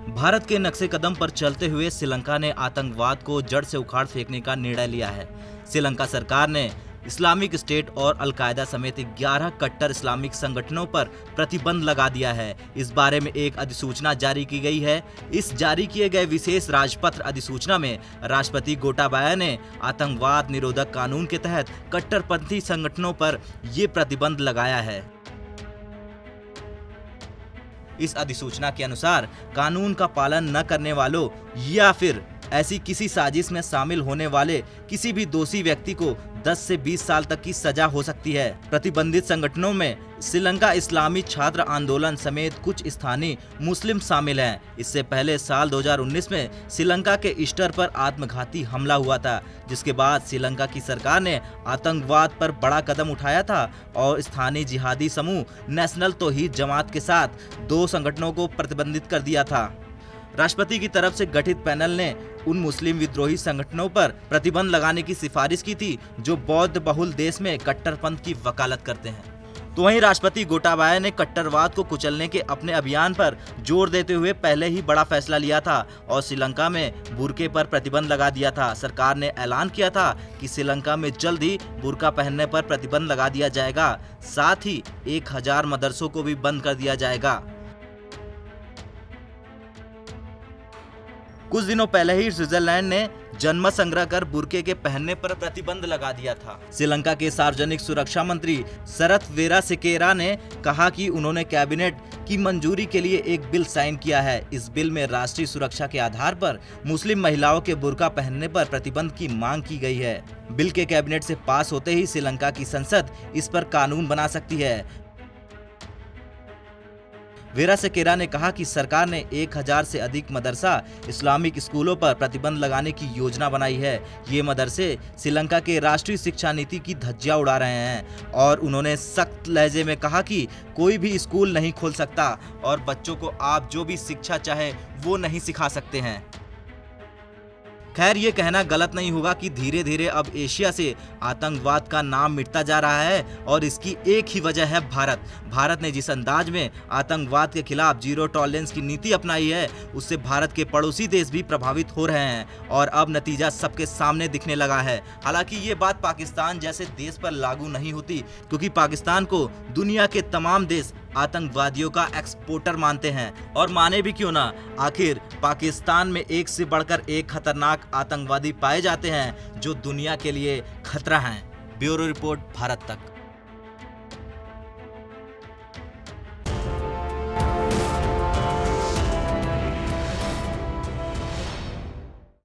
भारत के नक्शे कदम पर चलते हुए श्रीलंका ने आतंकवाद को जड़ से उखाड़ फेंकने का निर्णय लिया है। श्रीलंका सरकार ने इस्लामिक स्टेट और अलकायदा समेत 11 कट्टर इस्लामिक संगठनों पर प्रतिबंध लगा दिया है। इस बारे में एक अधिसूचना जारी की गई है। इस जारी किए गए विशेष राजपत्र अधिसूचना में राष्ट्रपति गोटाबाया ने आतंकवाद निरोधक कानून के तहत कट्टरपंथी संगठनों पर ये प्रतिबंध लगाया है। इस अधिसूचना के अनुसार कानून का पालन न करने वालों या फिर ऐसी किसी साजिश में शामिल होने वाले किसी भी दोषी व्यक्ति को 10 से 20 साल तक की सजा हो सकती है। प्रतिबंधित संगठनों में श्रीलंका इस्लामी छात्र आंदोलन समेत कुछ स्थानीय मुस्लिम शामिल हैं। इससे पहले साल 2019 में श्रीलंका के ईस्टर पर आत्मघाती हमला हुआ था, जिसके बाद श्रीलंका की सरकार ने आतंकवाद पर बड़ा कदम उठाया था और स्थानीय जिहादी समूह नेशनल तौहीद जमात के साथ 2 संगठनों को प्रतिबंधित कर दिया था। राष्ट्रपति की तरफ से गठित पैनल ने उन मुस्लिम विद्रोही संगठनों पर प्रतिबंध लगाने की सिफारिश की थी जो बौद्ध बहुल देश में कट्टरपंथ की वकालत करते हैं। तो वहीं राष्ट्रपति गोटाबाया ने कट्टरवाद को कुचलने के अपने अभियान पर जोर देते हुए पहले ही बड़ा फैसला लिया था और श्रीलंका में बुर्के पर प्रतिबंध लगा दिया था। सरकार ने ऐलान किया था कि श्रीलंका में जल्द ही बुर्का पहनने पर प्रतिबंध लगा दिया जाएगा। साथ ही 1000 मदरसों को भी बंद कर दिया जाएगा। कुछ दिनों पहले ही स्विट्जरलैंड ने जनमत संग्रह कर बुर्के के पहनने पर प्रतिबंध लगा दिया था। श्रीलंका के सार्वजनिक सुरक्षा मंत्री शरत वीरासेकेरा ने कहा कि उन्होंने कैबिनेट की मंजूरी के लिए एक बिल साइन किया है। इस बिल में राष्ट्रीय सुरक्षा के आधार पर मुस्लिम महिलाओं के बुर्का पहनने पर प्रतिबंध की मांग की गई है। बिल के कैबिनेट से पास होते ही श्रीलंका की संसद इस पर कानून बना सकती है। वीरासेकेरा ने कहा कि सरकार ने 1000 से अधिक मदरसा इस्लामिक स्कूलों पर प्रतिबंध लगाने की योजना बनाई है। ये मदरसे श्रीलंका के राष्ट्रीय शिक्षा नीति की धज्जियां उड़ा रहे हैं और उन्होंने सख्त लहजे में कहा कि कोई भी स्कूल नहीं खोल सकता और बच्चों को आप जो भी शिक्षा चाहे वो नहीं सिखा सकते हैं। खैर, ये कहना गलत नहीं होगा कि धीरे धीरे अब एशिया से आतंकवाद का नाम मिटता जा रहा है और इसकी एक ही वजह है भारत। भारत ने जिस अंदाज में आतंकवाद के खिलाफ जीरो टॉलरेंस की नीति अपनाई है, उससे भारत के पड़ोसी देश भी प्रभावित हो रहे हैं और अब नतीजा सबके सामने दिखने लगा है। हालांकि ये बात पाकिस्तान जैसे देश पर लागू नहीं होती, क्योंकि पाकिस्तान को दुनिया के तमाम देश आतंकवादियों का एक्सपोर्टर मानते हैं। और माने भी क्यों ना, आखिर पाकिस्तान में एक से बढ़कर एक खतरनाक आतंकवादी पाए जाते हैं जो दुनिया के लिए खतरा हैं। ब्यूरो रिपोर्ट, भारत तक।